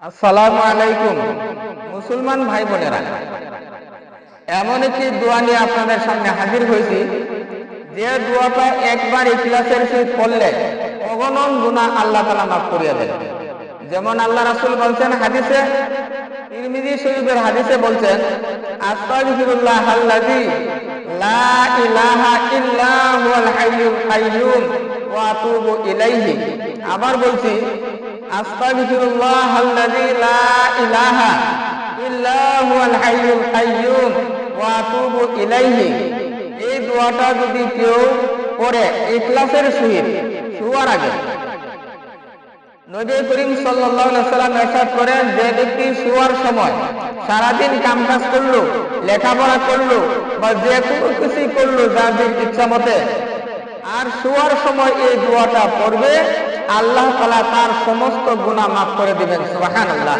আসসালামু আলাইকুম মুসলমান ভাই বোনেরা, এমন একটি দোয়া নিয়ে আপনাদের সামনে হাজির হয়েছি যে দোয়াটা একবার ইখলাসের সহিত পড়লে অগণন গুনাহ আল্লাহ তাআলা মাফ করিয়া দেন। যেমন আল্লাহ রাসূল বলছেন হাদিসে, তিরমিজি শরীফের হাদিসে বলছেন, আস্তাগফিরুল্লাহাল্লাযী লা ইলাহা ইল্লা হুয়াল হাইয়ুল কাইয়্যুম ওয়া আতুবু ইলাইহি। আবার বলছি, আস্তাগফিরুল্লাহাল্লাযী লা ইলাহা ইল্লা হুয়াল হাইয়ুল কাইয়্যুম ওয়া আতুবু ইলাইহি। এই দোয়াটা যদি কেউ পড়ে ইখলাসের সহিত শোয়ার আগে, নবী করিম সাল্লাল্লাহু আলাইহি ওয়াসাল্লাম ইরশাদ করেন, যে ব্যক্তি শোয়ার সময় সারাদিন কামকাজ করলো, লেখাপড়া করলো বা যে কোনো কিছু করলো যার ইচ্ছা মতে, আর শোয়ার সময় এই দোয়াটা পড়বে, আল্লাহ তাআলা তার সমস্ত গুনাহ মাফ করে দিবেন। সুবহানাল্লাহ।